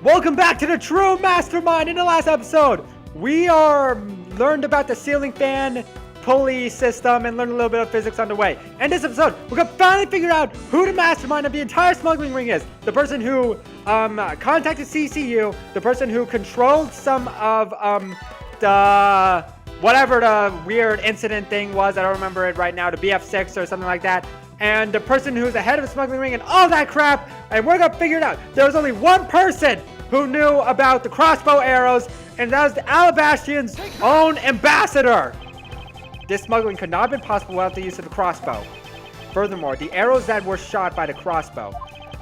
Welcome back to the True Mastermind. In the last episode, we learned about the ceiling fan pulley system and learned a little bit of physics on the way. In this episode, we're gonna finally figure out who the mastermind of the entire smuggling ring is. The person who contacted CCU, the person who controlled some of the whatever the weird incident thing was. I don't remember it right now. The BF6 or something like that. And the person who's the head of the smuggling ring and all that crap. And we're gonna figure it out. There was only one person who knew about the crossbow arrows, and that was the Alabastian's own ambassador. This smuggling could not have been possible without the use of the crossbow. Furthermore, the arrows that were shot by the crossbow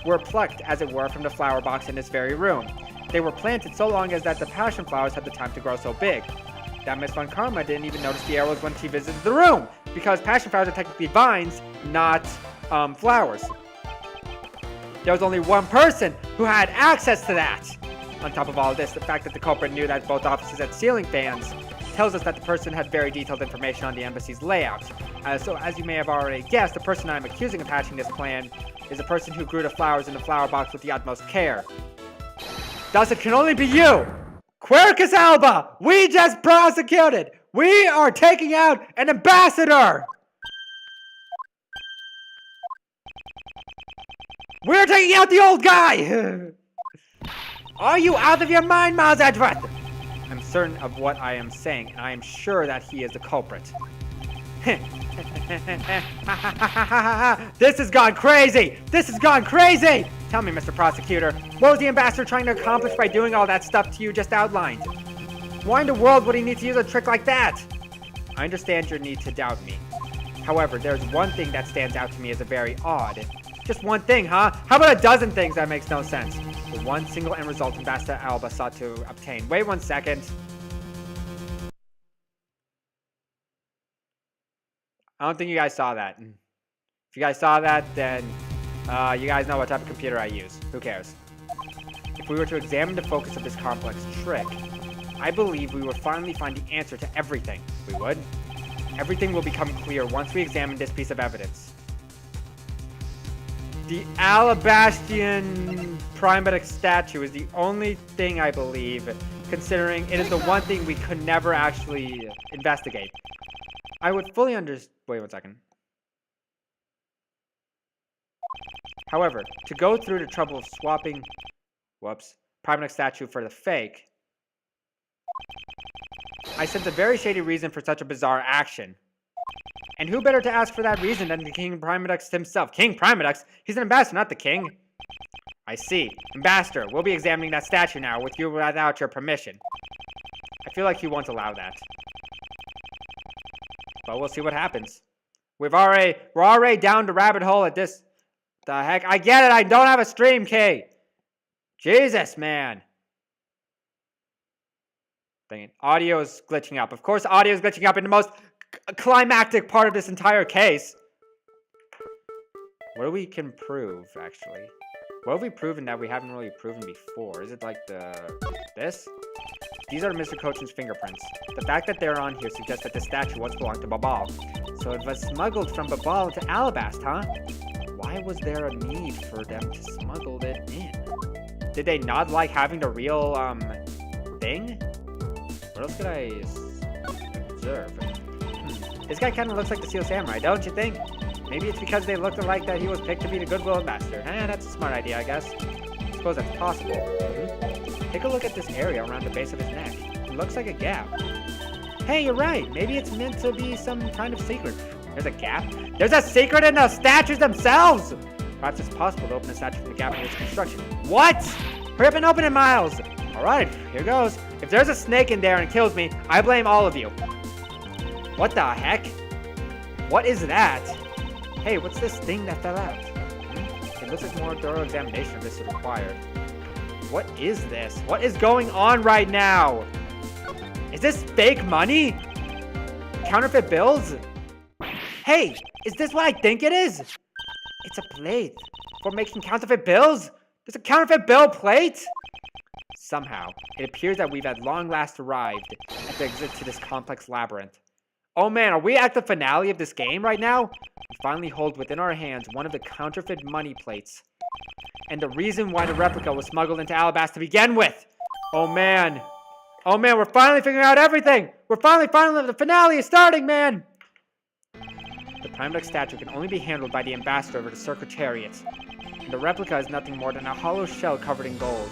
were plucked, as it were, from the flower box in this very room. They were planted so long as that the passion flowers had the time to grow so big. That Miss Von Karma didn't even notice the arrows when she visited the room, because passion flowers are technically vines, not flowers. There was only one person who had access to that. On top of all this, the fact that the culprit knew that both offices had ceiling fans tells us that the person had very detailed information on the embassy's layout. So as you may have already guessed, the person I'm accusing of hatching this plan is the person who grew the flowers in the flower box with the utmost care. Thus it can only be you! Quercus Alba! We just prosecuted! We are taking out an ambassador! We're taking out the old guy! Are you out of your mind, Miles Edgeworth? I'm certain of what I am saying, and I am sure that he is the culprit. This has gone crazy! This has gone crazy! Tell me, Mr. Prosecutor, what was the ambassador trying to accomplish by doing all that stuff to you just outlined? Why in the world would he need to use a trick like that? I understand your need to doubt me. However, there's one thing that stands out to me as a very odd. Just one thing, huh? How about a dozen things that makes no sense? The one single end result Ambassador Alba sought to obtain. Wait 1 second. I don't think you guys saw that. If you guys saw that, then you guys know what type of computer I use. Who cares? If we were to examine the focus of this complex trick, I believe we would finally find the answer to everything. We would? Everything will become clear once we examine this piece of evidence. The Alabastian Primatic statue is the only thing I believe, considering it is the one thing we could never actually investigate. I would fully understand. Wait 1 second. However, to go through the trouble of swapping, Primatic statue for the fake, I sense a very shady reason for such a bizarre action. And who better to ask for that reason than the King Primadux himself? King Primadux? He's an ambassador, not the king. I see. Ambassador, we'll be examining that statue now, with you without your permission. I feel like he won't allow that. But we'll see what happens. We're already down the rabbit hole at this. The heck? I get it, I don't have a stream key. Jesus, man. Dang it. Audio is glitching up. Of course, audio is glitching up in the most climactic part of this entire case. What do we can prove, actually? What have we proven that we haven't really proven before? Is it like this? These are Mr. Cochin's fingerprints. The fact that they're on here suggests that the statue once belonged to Babal. So it was smuggled from Babal to Alabast, huh? Why was there a need for them to smuggle it in? Did they not like having the real, thing? What else could I observe? This guy kind of looks like the Seal Samurai, don't you think? Maybe it's because they looked alike that he was picked to be the Goodwill Ambassador. That's a smart idea, I guess. I suppose that's possible. Take a look at this area around the base of his neck. It looks like a gap. Hey, you're right. Maybe it's meant to be some kind of secret. There's a gap? There's a secret in the statues themselves! Perhaps it's possible to open a statue from the gap in its construction. What? Hurry up and open it, Miles! Alright, here goes. If there's a snake in there and kills me, I blame all of you. What the heck? What is that? Hey, what's this thing that fell out? It looks like more thorough examination of this is required. What is this? What is going on right now? Is this fake money? Counterfeit bills? Hey, is this what I think it is? It's a plate for making counterfeit bills? There's a counterfeit bill plate? Somehow, it appears that we've at long last arrived at the exit to this complex labyrinth. Oh man, are we at the finale of this game right now? We finally hold within our hands one of the counterfeit money plates. And the reason why the replica was smuggled into Alabasta to begin with. Oh man. Oh man, we're finally figuring out everything. We're finally, the finale is starting, man. The Prime Deck statue can only be handled by the ambassador of the Secretariat. And the replica is nothing more than a hollow shell covered in gold.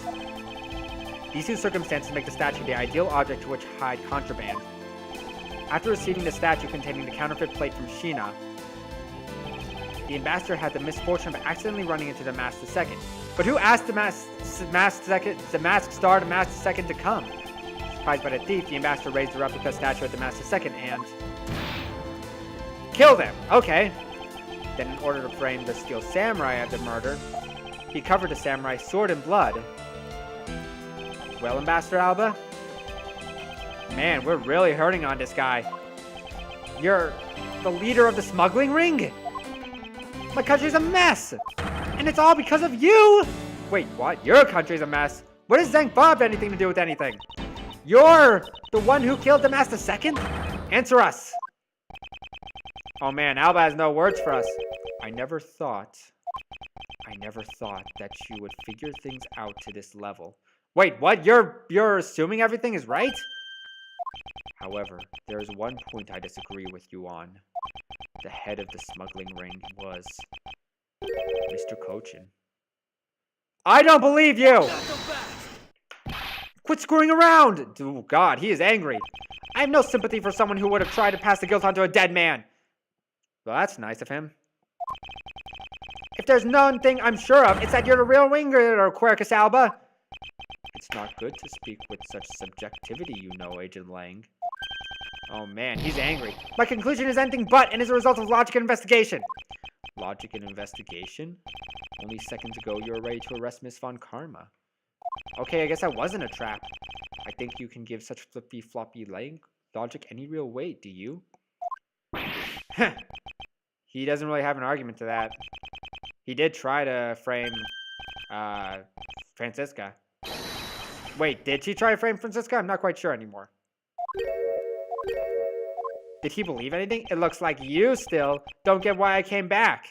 These two circumstances make the statue the ideal object to which hide contraband. After receiving the statue containing the counterfeit plate from Sheena, the ambassador had the misfortune of accidentally running into the masked second. But who asked the masked star to mask the second to come? Surprised by the thief, the ambassador raised the replica statue at the masked second and killed him. Okay. Then, in order to frame the steel samurai of the murder, he covered the samurai's sword in blood. Well, Ambassador Alba? Man, we're really hurting on this guy. You're the leader of the smuggling ring? My country's a mess! And it's all because of you! Wait, what? Your country's a mess? What does Zhang Fa have anything to do with anything? You're the one who killed the Master Second? Answer us! Oh man, Alba has no words for us. I never thought that you would figure things out to this level. Wait, what? You're assuming everything is right? However, there is one point I disagree with you on. The head of the smuggling ring was Mr. Cochin. I don't believe you! Quit screwing around! Oh god, he is angry. I have no sympathy for someone who would have tried to pass the guilt onto a dead man. Well, that's nice of him. If there's one thing I'm sure of, it's that you're the real ringleader, Quercus Alba. It's not good to speak with such subjectivity, you know, Agent Lang. Oh man, he's angry. My conclusion is anything but, and is a result of logic and investigation. Logic and investigation? Only seconds ago, you were ready to arrest Miss Von Karma. Okay, I guess that wasn't a trap. I think you can give such flippy-floppy logic any real weight, do you? He doesn't really have an argument to that. He did try to frame, Francisca. Wait, did she try to frame Francisca? I'm not quite sure anymore. Did he believe anything? It looks like you still don't get why I came back.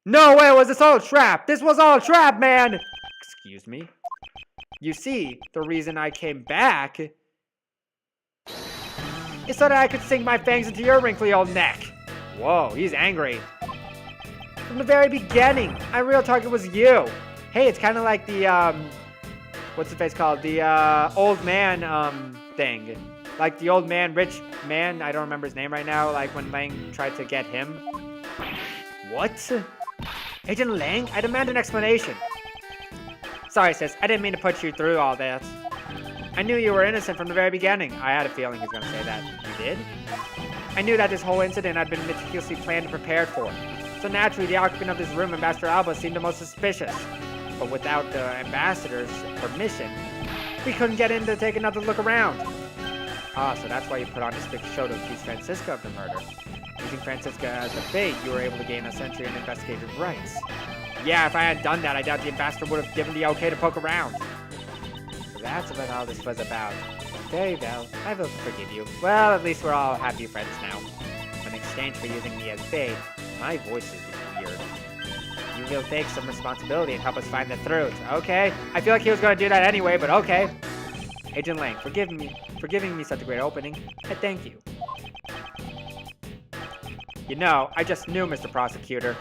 No way was this all a trap! This was all a trap, man! Excuse me? You see, the reason I came back is so that I could sink my fangs into your wrinkly old neck. Whoa, he's angry. From the very beginning, my real target was you. Hey, it's kind of like the, what's the face called? The, old man, thing. Like the old man, rich man, I don't remember his name right now, like when Lang tried to get him. What? Agent Lang, I demand an explanation. Sorry, sis, I didn't mean to put you through all that. I knew you were innocent from the very beginning. I had a feeling he was going to say that. You did? I knew that this whole incident had been meticulously planned and prepared for. So naturally, the occupant of this room, Ambassador Alba, seemed the most suspicious. But without the ambassador's permission, we couldn't get in to take another look around. Ah, so that's why you put on this big show to accuse Francisca of the murder. Using Francisca as a bait, you were able to gain essentially an investigative rights. Yeah, if I had done that, I doubt the ambassador would have given the okay to poke around. So that's about all this was about. Very well, I will forgive you. Well, at least we're all happy friends now. In exchange for using me as bait, my voice is weird. You will take some responsibility and help us find the truth. Okay? I feel like he was going to do that anyway, but okay. Agent Lang, for giving me such a great opening. I thank you. You know, I just knew, Mr. Prosecutor,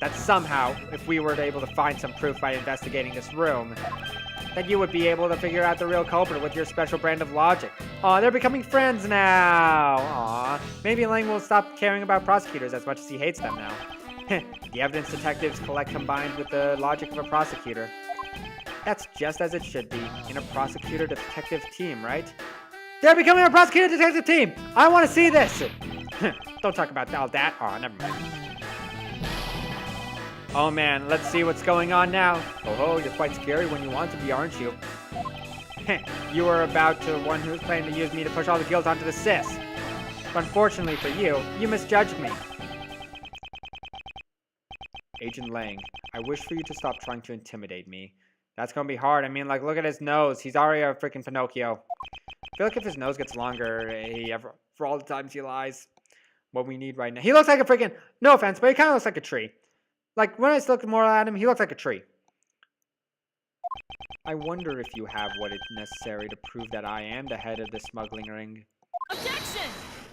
that somehow, if we were able to find some proof by investigating this room, that you would be able to figure out the real culprit with your special brand of logic. Aw, they're becoming friends now. Aw, maybe Lang will stop caring about prosecutors as much as he hates them now. The evidence detectives collect combined with the logic of a prosecutor. That's just as it should be in a prosecutor-detective team, right? They're becoming a prosecutor-detective team! I want to see this! Don't talk about all that. Aw, never mind. Oh man, let's see what's going on now. Oh, you're quite scary when you want to be, aren't you? You are about to one who's planning to use me to push all the guilt onto the sis. But unfortunately for you, you misjudged me. Agent Lang, I wish for you to stop trying to intimidate me. That's gonna be hard. I mean, like, look at his nose. He's already a freaking Pinocchio. I feel like if his nose gets longer, for all the times he lies, what we need right now. He looks like a freaking, no offense, but he kind of looks like a tree. Like, when I look more at him, he looks like a tree. I wonder if you have what is necessary to prove that I am the head of the smuggling ring. Objection!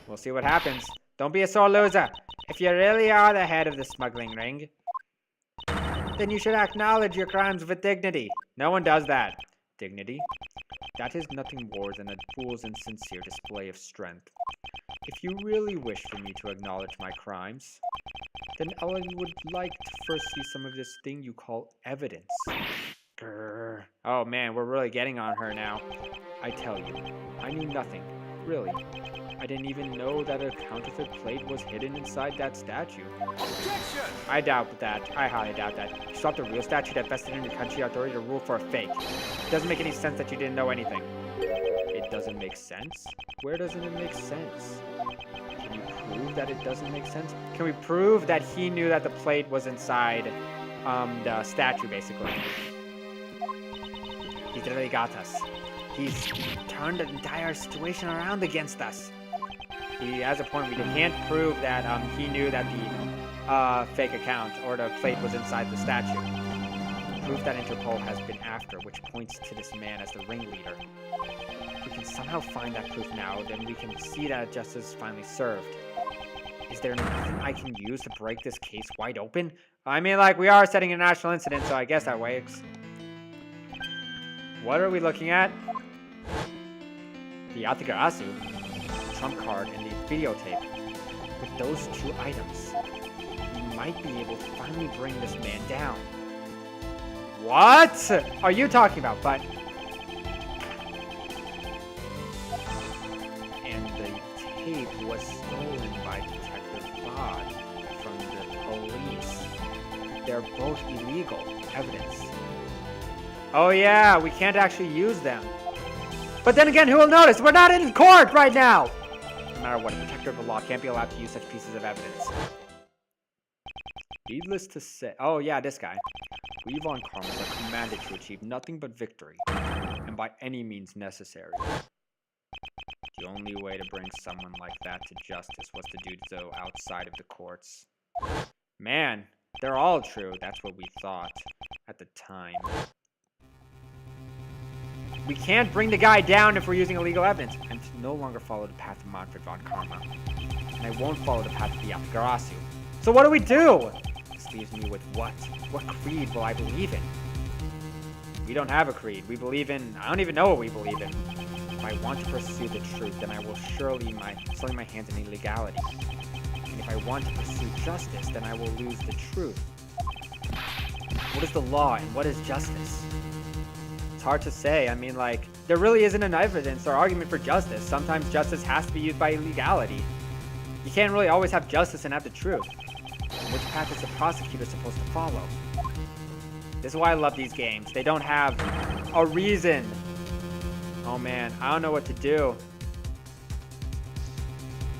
We'll see what happens. Don't be a sore loser. If you really are the head of the smuggling ring, then you should acknowledge your crimes with dignity. No one does that. Dignity? That is nothing more than a fool's insincere display of strength. If you really wish for me to acknowledge my crimes, then I would like to first see some of this thing you call evidence. Grr. Oh man, we're really getting on her now. I tell you, I knew nothing, really. I didn't even know that a counterfeit plate was hidden inside that statue. Objection! I doubt that. I highly doubt that. You stopped a real statue that vested in your country authority to rule for a fake. It doesn't make any sense that you didn't know anything. It doesn't make sense? Where doesn't it make sense? Can you prove that it doesn't make sense? Can we prove that he knew that the plate was inside the statue, basically? He's really got us. He's turned the entire situation around against us. He has a point. We can't prove that he knew that the fake account or the plate was inside the statue. Proof that Interpol has been after, which points to this man as the ringleader. If we can somehow find that proof now, then we can see that justice is finally served. Is there nothing I can use to break this case wide open? I mean, like, we are setting a national incident, so I guess that works. What are we looking at? The Atagarasu, the trump card, and the videotape. With those two items, we might be able to finally bring this man down. What are you talking about, bud? And the tape was stolen by Detective Bod from the police. They're both illegal evidence. Oh yeah, we can't actually use them. But then again, who will notice? We're not in court right now! No matter what, a protector of the law can't be allowed to use such pieces of evidence. Needless to say... Oh yeah, this guy. We Von Karmas are commanded to achieve nothing but victory, and by any means necessary. The only way to bring someone like that to justice was to do so outside of the courts. Man, they're all true. That's what we thought at the time. We can't bring the guy down if we're using illegal evidence. I'm to no longer follow the path of Manfred von Karma. And I won't follow the path of the Atagarasu. So what do we do? This leaves me with what? What creed will I believe in? We don't have a creed. We believe in... I don't even know what we believe in. If I want to pursue the truth, then I will surely soil my hands in illegality. And if I want to pursue justice, then I will lose the truth. What is the law and what is justice? It's hard to say. I mean, like, there really isn't an evidence or argument for justice. Sometimes justice has to be used by illegality. You can't really always have justice and have the truth. Which path is the prosecutor supposed to follow? This is why I love these games. They don't have a reason. Oh man, I don't know what to do.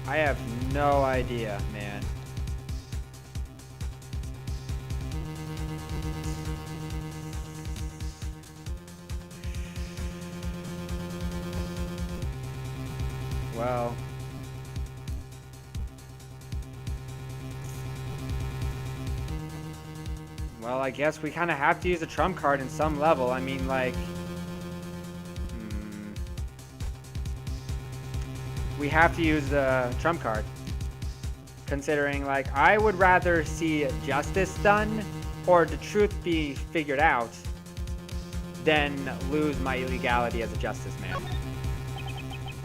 I have no idea, man. Well, I guess we kind of have to use a trump card in some level. I mean, like... we have to use the trump card. Considering, like, I would rather see justice done or the truth be figured out than lose my illegality as a justice man.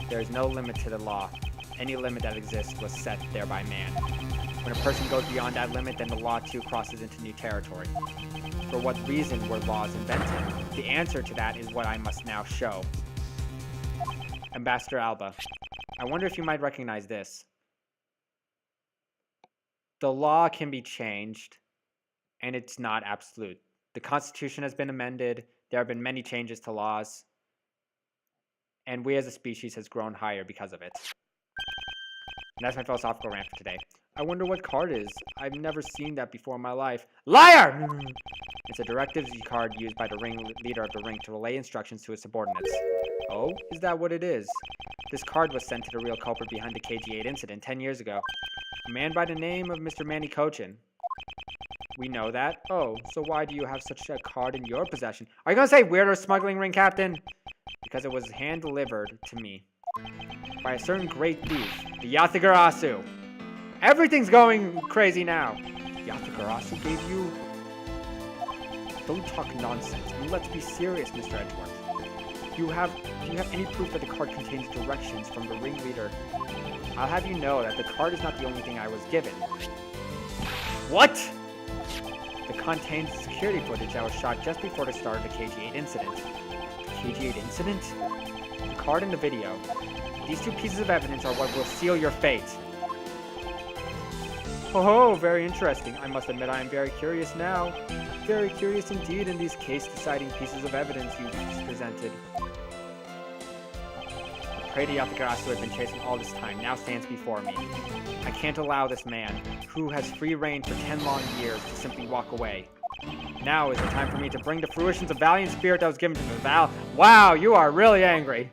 There is no limit to the law. Any limit that exists was set there by man. When a person goes beyond that limit, then the law too crosses into new territory. For what reason were laws invented? The answer to that is what I must now show. Ambassador Alba, I wonder if you might recognize this. The law can be changed, and it's not absolute. The Constitution has been amended. There have been many changes to laws. And we as a species has grown higher because of it. And that's my philosophical rant for today. I wonder what card is. I've never seen that before in my life. Liar! It's a directives card used by the leader of the ring to relay instructions to his subordinates. Oh, is that what it is? This card was sent to the real culprit behind the KG8 incident 10 years ago. A man by the name of Mr. Manny Cochin. We know that. Oh, so why do you have such a card in your possession? Are you gonna say weirder smuggling ring captain? Because it was hand-delivered to me by a certain great thief, the Yatagarasu. Everything's going crazy now. Yatagarasu gave you... Don't talk nonsense. And let's be serious, Mr. Edgeworth. Do you have any proof that the card contains directions from the ringleader? I'll have you know that the card is not the only thing I was given. What? It contains security footage that was shot just before the start of the KG-8 incident. The KG-8 incident? The card and the video. These two pieces of evidence are what will seal your fate. Oh, very interesting. I must admit I am very curious now. Very curious indeed in these case-deciding pieces of evidence you presented. The prey to Yatagarasu had been chasing all this time, now stands before me. I can't allow this man, who has free reign for 10 long years, to simply walk away. Now is the time for me to bring to fruition the valiant spirit that was given to me. Wow, you are really angry.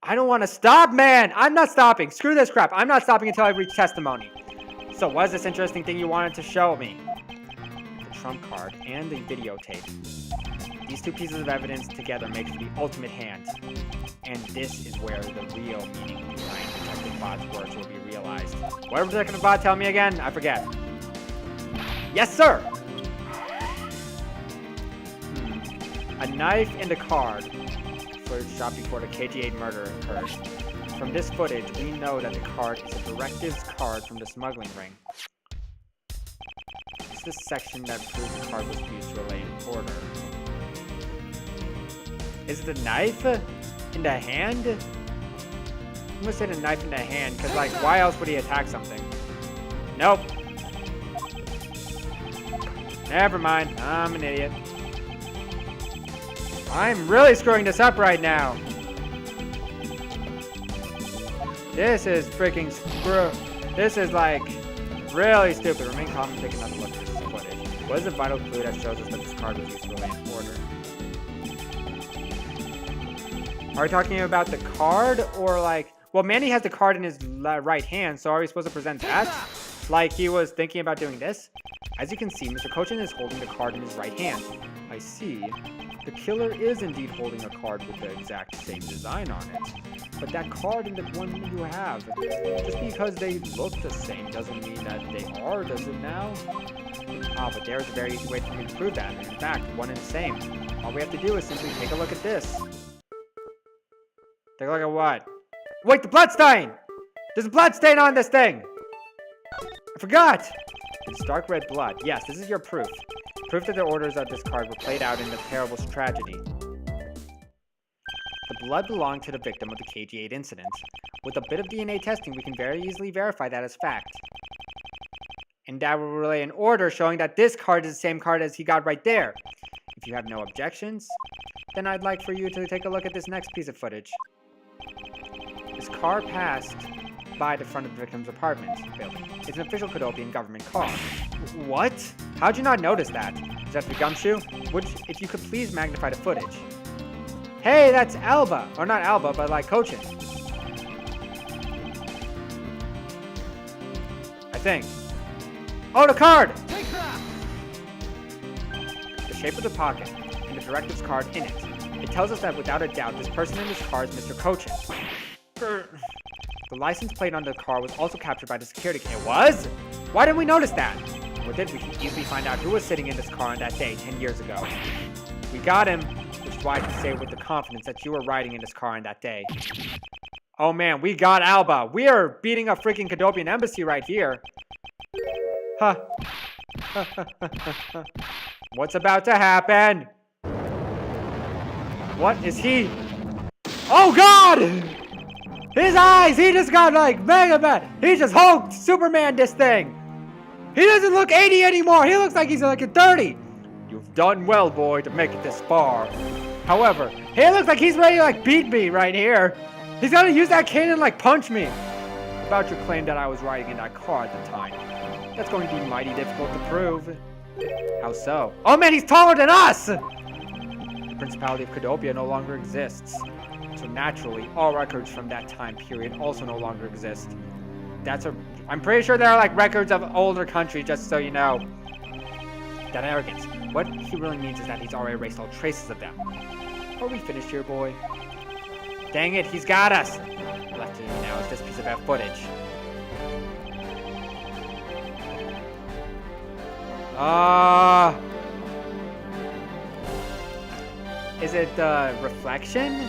I don't want to stop, man! I'm not stopping! Screw this crap! I'm not stopping until I reach testimony. So what is this interesting thing you wanted to show me? The trump card and the videotape. These two pieces of evidence together make the ultimate hand. And this is where the real meaning behind Detective Bod's words will be realized. What did Detective Bod tell me again? I forget. Yes, sir! A knife and a card. Footage shot before the KG-8 murder occurred. From this footage, we know that the card is a directives card from the smuggling ring. It's the section that proves the card was used to relay an order. Is it the knife in the hand? I'm gonna say the knife in the hand, because, like, why else would he attack something? Nope. Never mind. I'm an idiot. I'm really screwing this up right now. This is freaking This is, like, really stupid. Remain calm and take another look at this footage. What is the vital clue that shows us that this card was used to relay an order? Are we talking about the card, or like... Well, Manny has the card in his right hand, so are we supposed to present that? Like he was thinking about doing this? As you can see, Mr. Cochin is holding the card in his right hand. I see. The killer is indeed holding a card with the exact same design on it. But that card and the one you have, just because they look the same doesn't mean that they are, does it now? Ah, but there's a very easy way for me to prove that. In fact, one and the same. All we have to do is simply take a look at this. Take a look at what? Wait, the bloodstain! There's a bloodstain on this thing! I forgot! It's dark red blood. Yes, this is your proof. Proof that the orders of this card were played out in the terrible tragedy. The blood belonged to the victim of the KG-8 incident. With a bit of DNA testing, we can very easily verify that as fact. And that will relay an order showing that this card is the same card as he got right there. If you have no objections, then I'd like for you to take a look at this next piece of footage. This car passed by the front of the victim's apartment building. It's an official Kodopian government car. What? How'd you not notice that? Is that the gumshoe? Which, if you could please magnify the footage. Hey, that's Alba! Or not Alba, but like Cochin. I think. Oh, the card! Take that! The shape of the pocket, and the directives card in it. It tells us that without a doubt, this person in this car is Mr. Cochin. The license plate on the car was also captured by the security camera. It was? Why didn't we notice that? With it, we can easily find out who was sitting in this car on that day 10 years ago. We got him, which is why I can say with the confidence that you were riding in this car on that day. Oh man, we got Alba. We are beating a freaking Kodopian embassy right here. Huh. What's about to happen? What is he? Oh god! His eyes! He just got like Mega Man! He just hulked Superman this thing! He doesn't look 80 anymore! He looks like he's like a 30! You've done well, boy, to make it this far. However, he looks like he's ready to like beat me right here. He's gonna use that cane and like punch me. About your claim that I was riding in that car at the time. That's going to be mighty difficult to prove. How so? Oh man, he's taller than us! The Principality of Kodopia no longer exists. So naturally, all records from that time period also no longer exist. I'm pretty sure there are like records of older countries, just so you know. That arrogance. What he really means is that he's already erased all traces of them. Are we finished here, boy? Dang it, he's got us! Left to me now is this piece of that footage. Is it the reflection?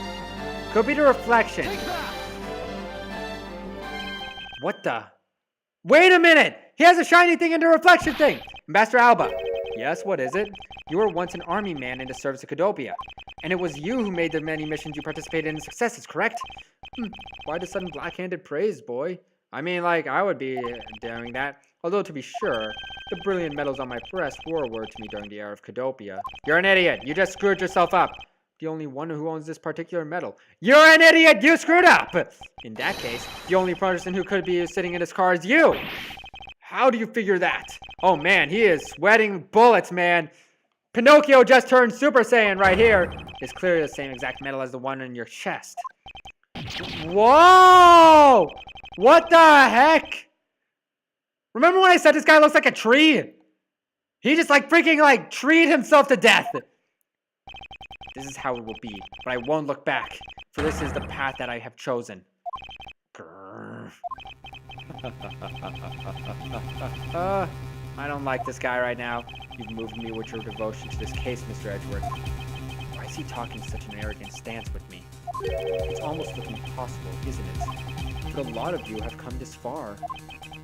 Could be the reflection. What the? Wait a minute! He has a shiny thing in the reflection thing! Master Alba. Yes, what is it? You were once an army man in the service of Cadopia. And it was you who made the many missions you participated in successes, correct? Why the sudden black-handed praise, boy? I mean, like, I would be doing that. Although, to be sure, the brilliant medals on my breast were a word to me during the era of Cadopia. You're an idiot. You just screwed yourself up. The only one who owns this particular medal. You're an idiot. You screwed up. In that case, the only person who could be sitting in his car is you. How do you figure that? Oh, man, he is sweating bullets, man. Pinocchio just turned Super Saiyan right here. It's clearly the same exact medal as the one in your chest. Whoa! What the heck? Remember when I said this guy looks like a tree? He just like freaking like treed himself to death. This is how it will be, but I won't look back, for this is the path that I have chosen. I don't like this guy right now. You've moved me with your devotion to this case, Mr. Edgeworth. Why is he talking such an arrogant stance with me? It's almost looking impossible, isn't it? But a lot of you have come this far.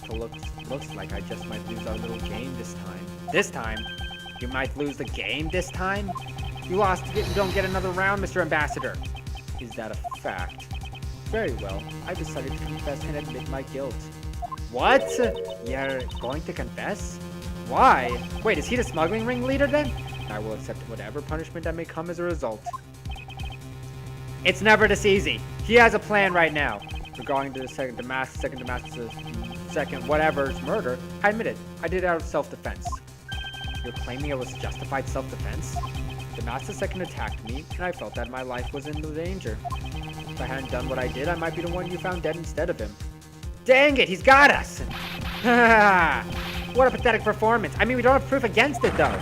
It looks like I just might lose our little game this time. This time? You might lose the game this time? You lost to don't get another round, Mr. Ambassador. Is that a fact? Very well. I decided to confess and admit my guilt. What? You're going to confess? Why? Wait, is he the smuggling ringleader then? I will accept whatever punishment that may come as a result. It's never this easy. He has a plan right now. Regarding the second whatever's murder, I admit it. I did it out of self-defense. You're claiming it was justified self-defense? The Master Second attacked me, and I felt that my life was in danger. If I hadn't done what I did, I might be the one you found dead instead of him. Dang it, he's got us! What a pathetic performance. I mean, we don't have proof against it, though.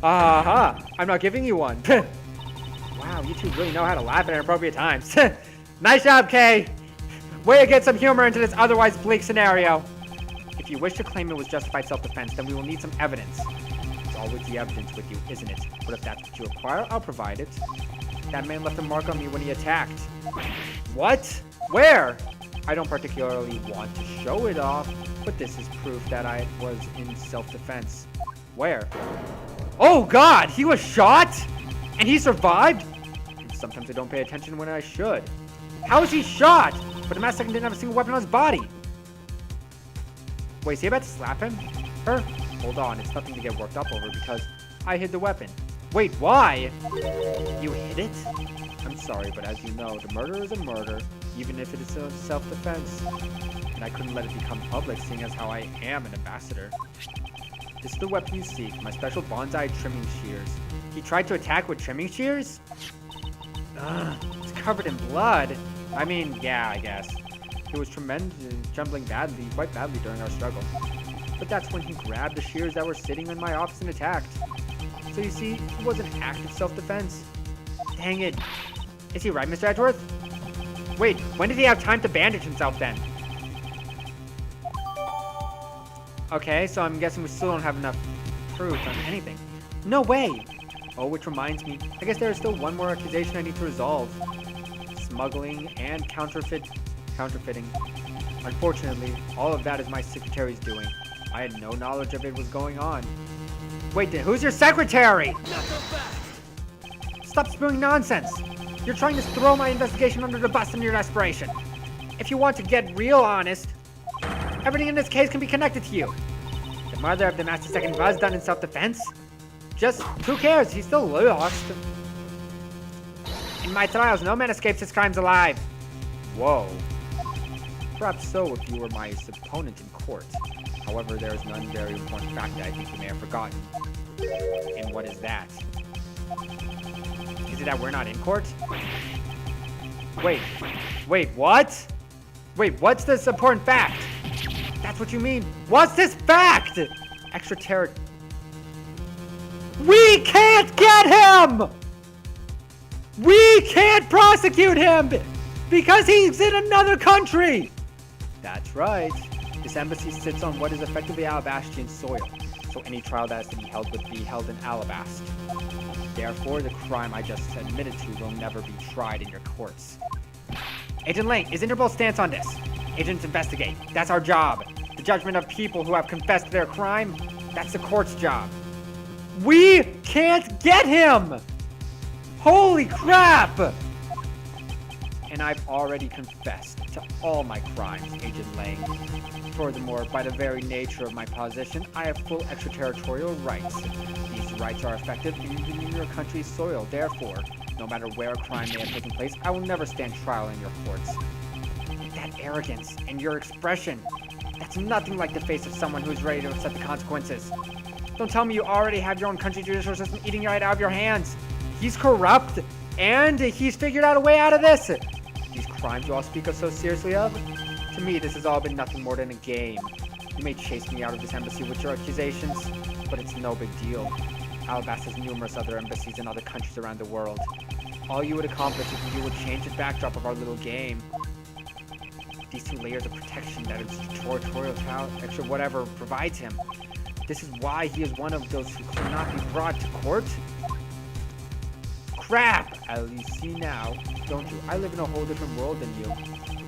I'm not giving you one. Wow, you two really know how to laugh at inappropriate times. Nice job, Kay. Way to get some humor into this otherwise bleak scenario. If you wish to claim it was justified self-defense, then we will need some evidence. It's always the evidence with you, isn't it? But if that's what you require, I'll provide it. That man left a mark on me when he attacked. What? Where? I don't particularly want to show it off, but this is proof that I was in self-defense. Where? Oh God, he was shot? And he survived? And sometimes I don't pay attention when I should. How is he shot? But the Master Second didn't have a single weapon on his body. Wait, is he about to slap him? Her? Hold on, it's nothing to get worked up over because I hid the weapon. Wait, why? You hid it? I'm sorry, but as you know, the murder is a murder, even if it is a self-defense. And I couldn't let it become public, seeing as how I am an ambassador. This is the weapon you seek, my special bonsai trimming shears. He tried to attack with trimming shears? Ugh, it's covered in blood. I mean, yeah, I guess. He was trembling quite badly during our struggle. But that's when he grabbed the shears that were sitting in my office and attacked. So you see, it was an act of self-defense. Dang it. Is he right, Mr. Edgeworth? Wait, when did he have time to bandage himself then? Okay, so I'm guessing we still don't have enough proof on anything. No way! Oh, which reminds me, I guess there is still one more accusation I need to resolve. Smuggling and counterfeiting. Unfortunately, all of that is my secretary's doing. I had no knowledge of it was going on. Wait, who's your secretary? Stop spewing nonsense! You're trying to throw my investigation under the bus in your desperation. If you want to get real honest, everything in this case can be connected to you. The murder of the Master Second was done in self-defense. Just, who cares? He's still lost. In my trials, no man escapes his crimes alive. Whoa. Perhaps so if you were my opponent in court. However, there is one very important fact that I think you may have forgotten. And what is that? Is it that we're not in court? Wait, what? Wait, what's this important fact? That's what you mean? What's this fact? Extraterritorial. We can't get him! We can't prosecute him because he's in another country! That's right. This embassy sits on what is effectively Alabastian soil, so any trial that is to be held would be held in Alabast. Therefore, the crime I just admitted to will never be tried in your courts. Agent Lang, is Interpol's stance on this? Agents investigate. That's our job. The judgment of people who have confessed their crime, that's the court's job. We can't get him! Holy crap! And I've already confessed to all my crimes, Agent Lang. Furthermore, by the very nature of my position, I have full extraterritorial rights. These rights are effective even in your country's soil. Therefore, no matter where a crime may have taken place, I will never stand trial in your courts. That arrogance and your expression, that's nothing like the face of someone who is ready to accept the consequences. Don't tell me you already have your own country's judicial system eating right out of your hands. He's corrupt, and he's figured out a way out of this. These crimes you all speak of so seriously of, to me this has all been nothing more than a game. You may chase me out of this embassy with your accusations, but it's no big deal. Alabast has numerous other embassies in other countries around the world. All you would accomplish is you would change the backdrop of our little game. These two layers of protection that extraterritorial extra whatever provides him. This is why he is one of those who cannot be brought to court. Crap! You see now, don't you? I live in a whole different world than you.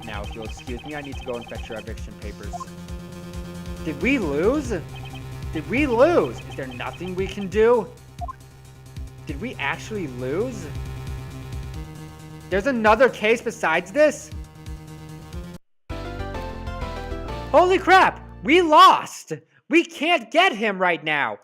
Now, if you'll excuse me, I need to go and fetch your eviction papers. Did we lose? Did we lose? Is there nothing we can do? Did we actually lose? There's another case besides this? Holy crap! We lost! We can't get him right now.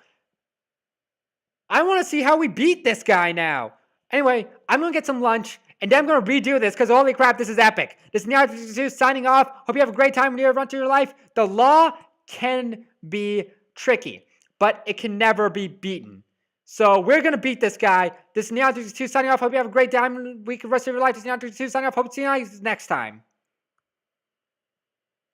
I want to see how we beat this guy now. Anyway, I'm going to get some lunch, and then I'm going to redo this, because holy crap, this is epic. This is Neo signing off. Hope you have a great time when you run through your life. The law can be tricky, but it can never be beaten. So we're going to beat this guy. This is Neo signing off. Hope you have a great time. We can rest of your life. This is Neo signing off. Hope to see you guys next time.